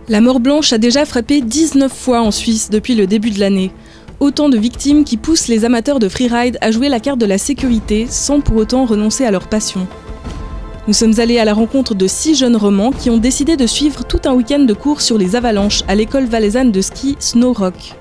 La mort blanche a déjà frappé 19 fois en Suisse depuis le début de l'année. Autant de victimes qui poussent les amateurs de freeride à jouer la carte de la sécurité sans pour autant renoncer à leur passion. Nous sommes allés à la rencontre de 6 jeunes romans qui ont décidé de suivre tout un week-end de cours sur les avalanches à l'école valaisanne de ski Snow Rock.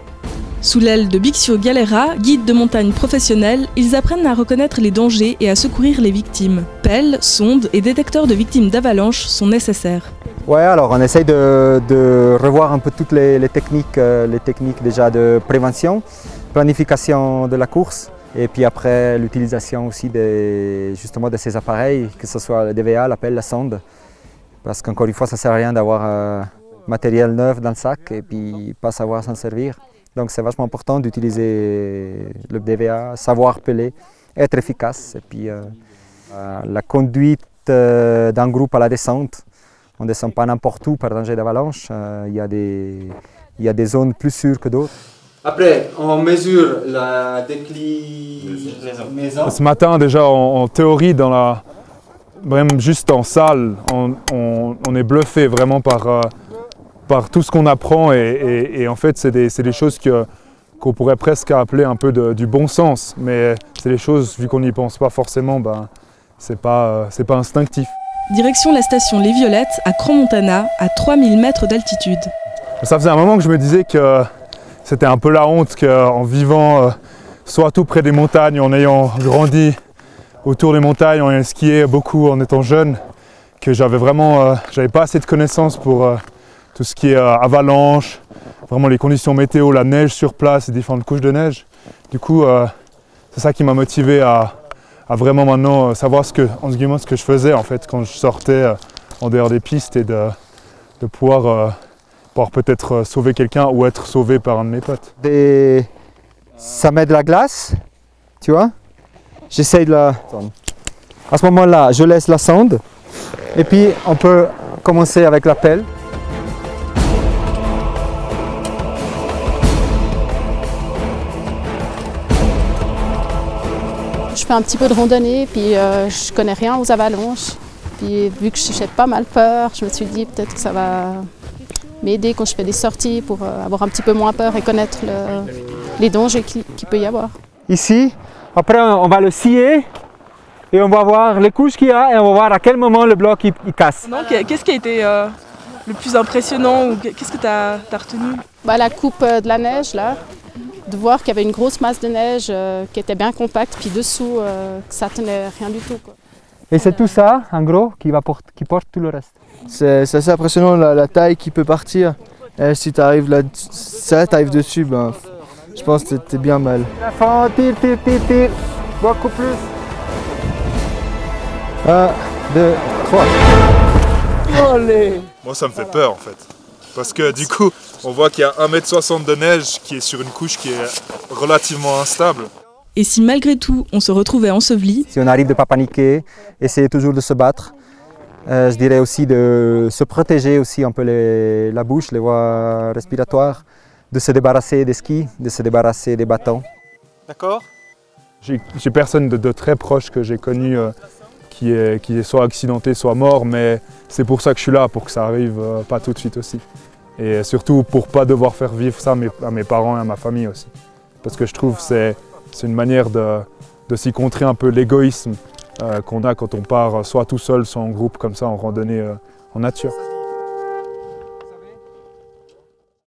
Sous l'aile de Bixio Galera, guide de montagne professionnel, ils apprennent à reconnaître les dangers et à secourir les victimes. Pelles, sondes et détecteurs de victimes d'avalanches sont nécessaires. Ouais, alors on essaye de revoir un peu toutes les techniques déjà de prévention, planification de la course et puis après l'utilisation aussi justement de ces appareils, que ce soit le DVA, la pelle, la sonde. Parce qu'encore une fois, ça ne sert à rien d'avoir matériel neuf dans le sac et puis pas savoir s'en servir. Donc c'est vachement important d'utiliser le DVA, savoir peler, être efficace. Et puis la conduite d'un groupe à la descente. On ne descend pas n'importe où par danger d'avalanche. Il y a des zones plus sûres que d'autres. Après, on mesure la déclinaison. Ce matin, déjà en théorie, même juste en salle, on est bluffé vraiment par tout ce qu'on apprend. Et en fait, c'est des choses qu'on pourrait presque appeler un peu du bon sens. Mais c'est des choses, vu qu'on n'y pense pas forcément, c'est pas instinctif. Direction la station Les Violettes à Crans-Montana, à 3000 mètres d'altitude. Ça faisait un moment que je me disais que c'était un peu la honte qu'en vivant soit tout près des montagnes, en ayant grandi autour des montagnes, en ayant skié beaucoup en étant jeune, que j'avais pas assez de connaissances pour tout ce qui est avalanche, vraiment les conditions météo, la neige sur place, les différentes couches de neige. Du coup, c'est ça qui m'a motivé à vraiment maintenant savoir ce que je faisais en fait quand je sortais en dehors des pistes et de pouvoir peut-être sauver quelqu'un ou être sauvé par un de mes potes. Ça met de la glace, tu vois. J'essaye de la... À ce moment-là, je laisse la sonde et puis on peut commencer avec la pelle. Je fais un petit peu de randonnée, puis je connais rien aux avalanches. Puis vu que j'ai pas mal peur, je me suis dit peut-être que ça va m'aider quand je fais des sorties pour avoir un petit peu moins peur et connaître les dangers qu'il peut y avoir. Ici, après on va le scier et on va voir les couches qu'il y a et on va voir à quel moment le bloc il casse. Qu'est-ce qui a été le plus impressionnant ou qu'est-ce que tu as retenu? La coupe de la neige là. De voir qu'il y avait une grosse masse de neige qui était bien compacte, puis dessous, que ça tenait rien du tout, quoi. Et c'est tout ça, en gros, qui porte tout le reste. C'est assez impressionnant la taille qui peut partir. Et si tu arrives là, t'arrives dessus, je pense que t'es bien mal. La fin, tire, beaucoup plus. 1, 2, 3. Allez! Moi ça me fait peur en fait. Parce que du coup, on voit qu'il y a 1,60 m de neige qui est sur une couche qui est relativement instable. Et si malgré tout, on se retrouvait enseveli? Si on arrive de ne pas paniquer, essayer toujours de se battre. Je dirais aussi de se protéger aussi un peu la bouche, les voies respiratoires, de se débarrasser des skis, de se débarrasser des bâtons. D'accord? J'ai personne de très proche que j'ai connu qui est soit accidenté, soit mort, mais c'est pour ça que je suis là, pour que ça arrive pas tout de suite aussi. Et surtout pour ne pas devoir faire vivre ça à mes parents et à ma famille aussi. Parce que je trouve que c'est une manière de s'y contrer un peu l'égoïsme qu'on a quand on part soit tout seul, soit en groupe comme ça en randonnée en nature.